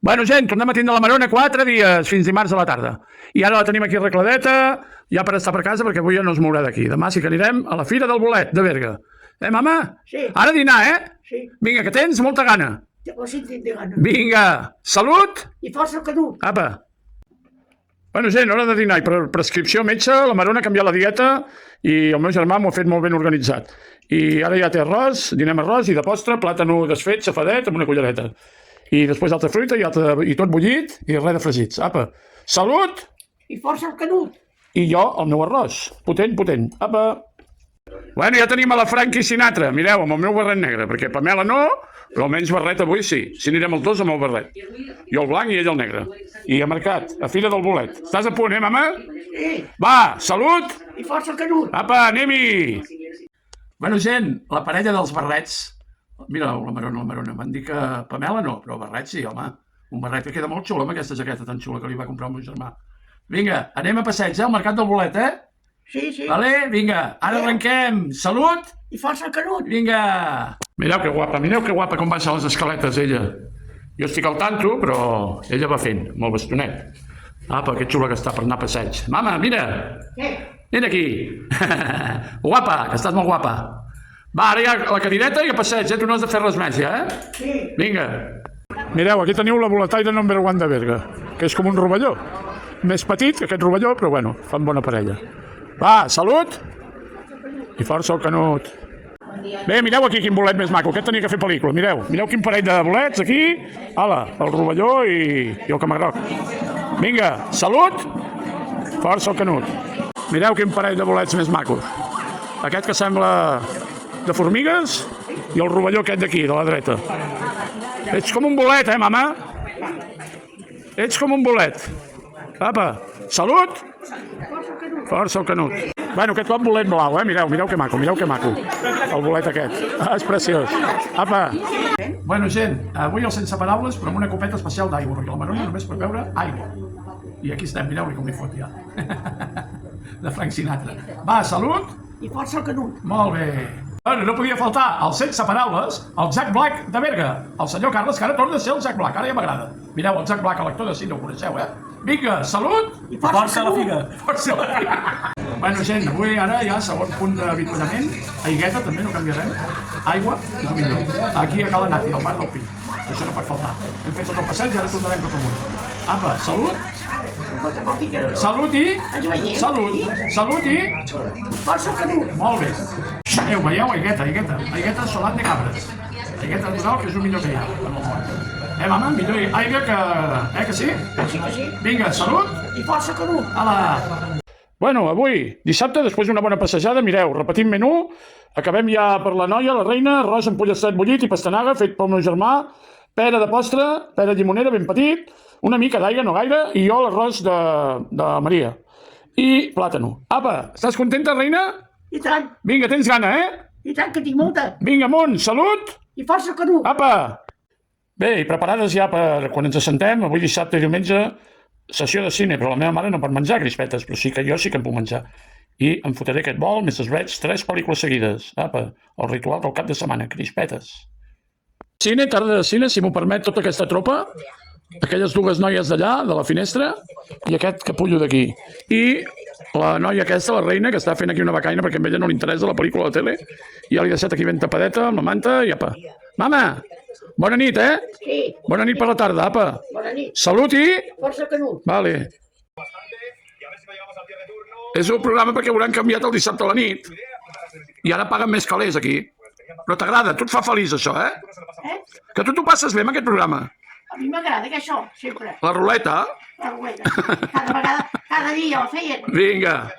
Bueno, gent, tornem a tindre la Marona 4 dies, fins dimarts a la tarda. I ara la tenim aquí arregladeta, ja per estar per casa, perquè avui ja no es mourà d'aquí. Demà sí que anirem a la Fira del Bolet, de Berga. Mama? Sí. Ara a dinar, Sí. Vinga, que tens molta gana. Ho sentit de gana. Vinga, salut! I força el canut. Apa. Bueno, gent, hora de dinar. I per prescripció metge, la Marona ha canviat la dieta i el meu germà m'ho ha fet molt ben organitzat. I ara ja té arròs, dinem arròs i de postre, plàtano desfet, safadet, amb una cullereta. I després altra fruita i tot bullit i res de fregits. Apa. Salut! I força el canut. I jo, el meu arròs. Potent, potent. Apa. Bueno, ja tenim a la Frankie Sinatra. Mireu, amb el meu barret negre, perquè Pamela no, però almenys barret avui sí. Si anirem els dos amb el barret. Jo el blanc i ell el negre. I a mercat, a Fira del Bolet. Estàs a punt, mama? Sí. Va, salut! I força el canut. Apa, anem-hi! Bueno, gent, la parella dels barrets... Mira, la Marona. Van dir que Pamela no, però barret sí, home. Un barret que queda molt xulo amb aquesta jaqueta tan xula que li va comprar el meu germà. Vinga, anem a passeig, al Mercat del Bolet, Sí. Vale? Vinga, ara arrenquem. Salut! I força el canut. Vinga! Mireu que guapa com baixa les escaletes, ella. Jo estic al tanto, però ella va fent, amb el bastonet. Apa, que xula que està per anar a passeig. Mama, mira! Què? Vine aquí! Guapa, que estàs molt guapa. Va, ara ja la cadireta i a passeig, tu no has de fer res més, ja, Sí. Vinga. Mireu, aquí teniu la boletaire number 1 de Berga, que és com un rovelló. Més petit que aquest rovelló, però bueno, fan bona parella. Va, salut! I força el canut. Bé, mireu aquí quin bolet més maco, aquest tenia que fer pel·lícula, mireu quin parell de bolets aquí. Ala, el rovelló i el camarroc. Vinga, salut! Força el canut. Mireu quin parell de bolets més macos. Aquest que sembla de formigues i el rovelló aquest d'aquí, de la dreta. Ets com un bolet, mama? Ets com un bolet. Apa, salut! Força el canut. Bueno, aquest cop bolet blau, mireu que maco, el bolet aquest. És preciós. Apa. Bueno, gent, avui el Sense Paraules, però amb una copeta especial d'aigua, perquè la Marona només pot beure aigua. I aquí estem, mireu-li com li fot ja. De Frank Sinatra. Va, salut! I força el canut. Molt bé. Bueno, no podia faltar el Sense Paraules, el Jack Black de Berga, el senyor Carles, que ara torna a ser el Jack Black, ara ja m'agrada. Mireu, el Jack Black, l'actor de cine, ho coneixeu, Vinga, salut! I força la figa. Força la figa. Bueno, gent, avui ara ja segon punt d'avituallament, aigueta, també no canviarem, aigua, és el millor. Aquí a Cala Nati, al bar del Pi, això no pot faltar. Hem fet tot el passeig i ara tornarem tot amunt. Apa, salut! Salut i... Salut i... Força el canut. Molt bé. Veieu, aigueta solat de cabres. Aigueta natural, que és el millor que hi ha en el món. Mama, millor aigua que sí? Sí. Vinga, salut! I força el canut. Ala! Bueno, avui, dissabte, després d'una bona passejada, mireu, repetim menú, acabem ja per la noia, la reina, arròs amb pollasset bullit i pastanaga, fet pel meu germà, pera de postre, pera llimonera ben petit, una mica d'aigua, no gaire, i jo l'arròs de Maria. I plàtano. Apa, estàs contenta, reina? I tant. Vinga, tens gana, I tant, que tinc molta. Vinga, amunt, salut! I força el canut. Apa! Bé, i preparades ja per quan ens assentem, avui dissabte i diumenge, sessió de cine, però la meva mare no pot menjar crispetes, però sí que jo sí que en puc menjar. I em fotré aquest bol mentre veig 3 pel·lícules seguides. Apa, el ritual del cap de setmana, crispetes. Cine, tarda de cine, si m'ho permet tota aquesta tropa, aquelles dues noies d'allà, de la finestra, i aquest capullo d'aquí. I la noia aquesta, la reina, que està fent aquí una becaina perquè a ella no li interessa la pel·lícula a la tele, i ja l'he deixat aquí ben tapadeta, amb la manta, i apa. Mama, bona nit, Sí. Bona nit per la tarda, apa. Bona nit. Salut i... Força el canut. Vale. És un programa perquè hauran canviat el dissabte a la nit. I ara paguen més calés aquí. Però t'agrada, tu et fa feliç això, Que tu t'ho passes bé amb aquest programa. A mi m'agrada que això, sempre. La ruleta. La ruleta. Cada vegada, cada dia la feien. Vinga.